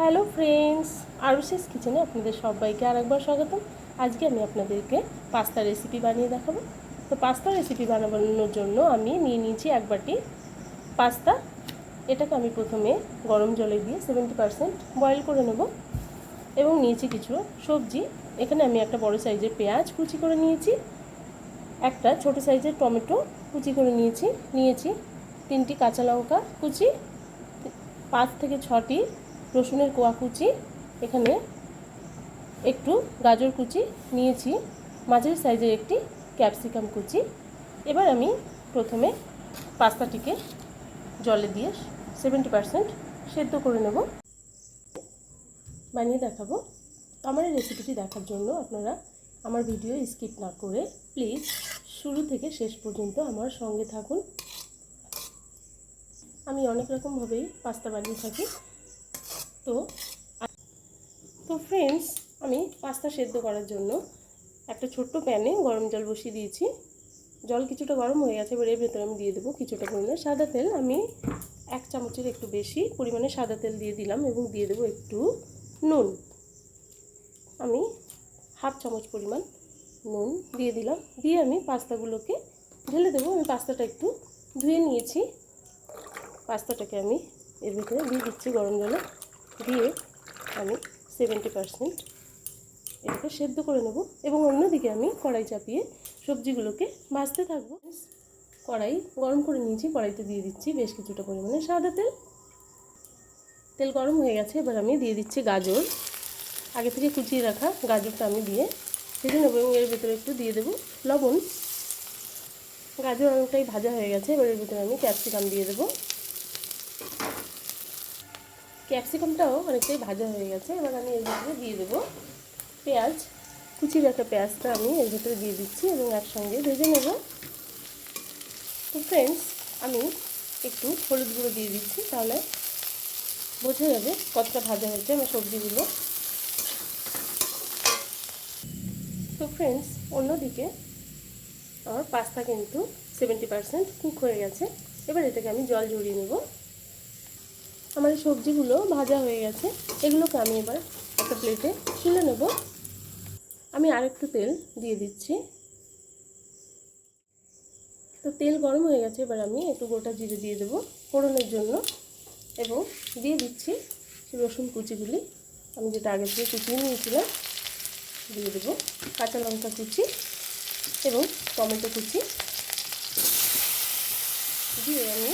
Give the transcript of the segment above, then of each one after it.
Hello friends, আরুষিস কিচেনে আপনাদের সবাইকে আরেকবার স্বাগতম। আজকে আমি আপনাদেরকে পাস্তা রেসিপি বানিয়ে দেখাবো। তো পাস্তা রেসিপি বানানোর জন্য আমি নিয়ে নিয়েছি এক বাটি পাস্তা। এটাকে আমি প্রথমে গরম জলে দিয়ে 70% বয়েল করে নেব এবং নিয়েছি কিছু সবজি। এখানে আমি একটা বড় সাইজের পেঁয়াজ কুচি করে নিয়েছি, একটা ছোট সাইজের টমেটো কুচি করে নিয়েছি 3টি কাঁচা লঙ্কা কুচি, 5 থেকে 6টি রসুনের কোয়া কুচি, এখানে একটু গাজর কুচি নিয়েছি, মাঝারি সাইজের একটি ক্যাপসিকাম কুচি। এবার আমি প্রথমে পাস্তাটিকে জলে দিয়ে 70% সেদ্ধ করে নেব, বানিয়ে দেখাবো। আমার এই রেসিপিটি দেখার জন্য আপনারা আমার ভিডিও স্কিপ না করে প্লিজ শুরু থেকে শেষ পর্যন্ত আমার সঙ্গে থাকুন। আমি অনেক রকমভাবেই পাস্তা বানিয়ে থাকি। তো ফ্রেন্ডস, আমি পাস্তা সেদ্ধ করার জন্য একটা ছোট্ট প্যানে গরম জল বসিয়ে দিয়েছি। জল কিছুটা গরম হয়ে গেছে, এবার এর ভেতরে আমি দিয়ে দেবো কিছুটা পরিমাণে সাদা তেল। আমি 1 চামচের একটু বেশি পরিমাণে সাদা তেল দিয়ে দিলাম এবং দিয়ে দেবো একটু নুন। আমি 1/2 চামচ পরিমাণ নুন দিয়ে দিলাম, দিয়ে আমি পাস্তাগুলোকে ঢেলে দেবো। আমি পাস্তাটা একটু ধুয়ে নিয়েছি, পাস্তাটাকে আমি এর ভেতরে দিয়ে দিচ্ছি গরম জলে, দিয়ে আমি 70% এটাকে সেদ্ধ করে নেব এবং অন্যদিকে আমি কড়াই চাপিয়ে সবজিগুলোকে ভাজতে থাকবো। কড়াই গরম করে নিয়েছি, কড়াইতে দিয়ে দিচ্ছি বেশ কিছুটা পরিমাণে সাদা তেল। তেল গরম হয়ে গেছে, এবার আমি দিয়ে দিচ্ছি গাজর। আগে থেকে কুচিয়ে রাখা গাজরটা আমি দিয়ে ভেজে নেবো এবং এর ভিতরে একটু দিয়ে দেবো লবণ। গাজর অনেকটাই ভাজা হয়ে গেছে, এবার এর ভিতরে আমি ক্যাপসিকাম দিয়ে দেবো। ক্যাপসিকামটাও অনেকটাই ভাজা হয়ে গেছে, এবার আমি এর ভিতরে দিয়ে দেবো পেঁয়াজ। কুচিয়ে রাখা পেঁয়াজটা আমি এর ভিতরে দিয়ে দিচ্ছি এবং একসঙ্গে ভেজে নেব। তো ফ্রেন্ডস, আমি একটু হলুদ গুঁড়ো দিয়ে দিচ্ছি, তাহলে বোঝা যাবে কতটা ভাজা হয়েছে আমার সবজিগুলো। তো ফ্রেন্ডস, অন্যদিকে আমার পাস্তা কিন্তু 70% কুক হয়ে গেছে। এবার এটাকে আমি জল ঝরিয়ে নেব। আমার এই সবজিগুলো ভাজা হয়ে গেছে, এগুলোকে আমি এবার একটা প্লেটে তুলে নেব। আমি আরেকটু তেল দিয়ে দিচ্ছি। তো তেল গরম হয়ে গেছে, এবার আমি একটু গোটা জিরে দিয়ে দেবো ফোড়নের জন্য এবং দিয়ে দিচ্ছি রসুন কুচিগুলি আমি যেটা আগে থেকে কুচিয়ে নিয়েছিলাম, দিয়ে দেবো কাঁচা লঙ্কা কুচি এবং টমেটো কুচি, দিয়ে আমি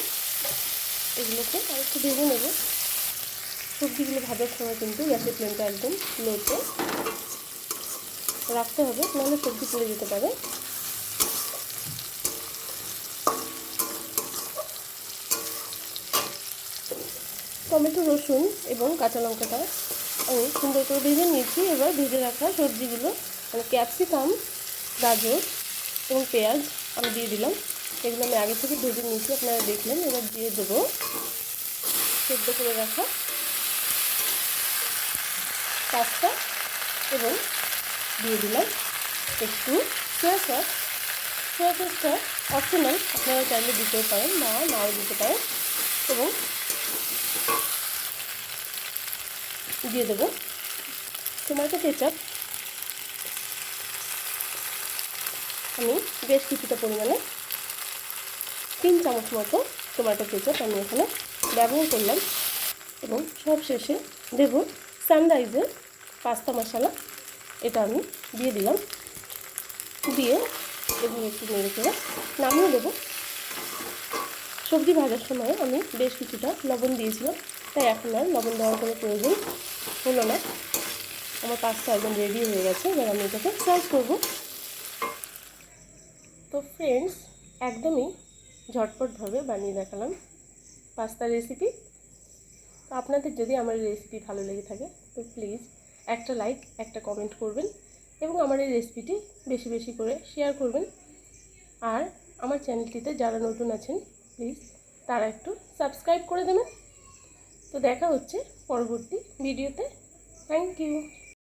এগুলোকে আরেকটু ভেজে নেব। সবজিগুলো ভাজার সময় কিন্তু গ্যাসের ফ্লেমটা একদম লোতে রাখতে হবে, নাহলে সবজি পুড়ে যেতে পারে। টমেটো, রসুন এবং কাঁচা লঙ্কাটা আমি সুন্দর করে ভেজে নিয়েছি। এবার ভেজে রাখা সবজিগুলো মানে ক্যাপসিকাম, গাজর এবং পেঁয়াজ আমি দিয়ে দিলাম। এগুলো আমি আগে থেকে ভেজে নিয়েছি, আপনারা দেখলেন। এবার দিয়ে দেবো সেদ্ধ করে রাখা পাস্তা এবং দিয়ে দিলাম একটু সয়া সস। সয়া সসটা অপশনাল, আপনারা চাইলে দিতেও পারেন বা নাও দিতে পারেন। এবং দিয়ে দেবো টমেটো কেচাপ। আমি বেশ কিছুটা পরিমাণে 3 চামচ মতো টমেটো কেচাপ আমি এখানে ব্যবহার করলাম এবং সব শেষে দেব সানরাইজের পাস্তা মশলা। এটা আমি দিয়ে দিলাম, দিয়ে এগুলো একটু নেড়ে করে নামিয়ে দেবো। সবজি ভাজার সময় আমি বেশ কিছুটা লবণ দিয়েছিলাম, তাই এখন আর লবণ দেওয়ার কোনো প্রয়োজন হলো না। আমার পাস্তা একদম রেডি হয়ে গেছে, এবার আমি এটাকে সার্ভ করবো। তো ফ্রেন্ডস, একদমই ঝটপটভাবে বানিয়ে দেখালাম পাস্তা রেসিপি। তো আপনাদের যদি আমার এই রেসিপি ভালো লেগে থাকে তো প্লিজ একটা লাইক, একটা কমেন্ট করবেন এবং আমার এই রেসিপিটি বেশি বেশি করে শেয়ার করবেন। আর আমার চ্যানেলটিতে যারা নতুন আছেন প্লিজ তারা একটু সাবস্ক্রাইব করে দেবেন। তো দেখা হচ্ছে পরবর্তী ভিডিওতে। Thank you.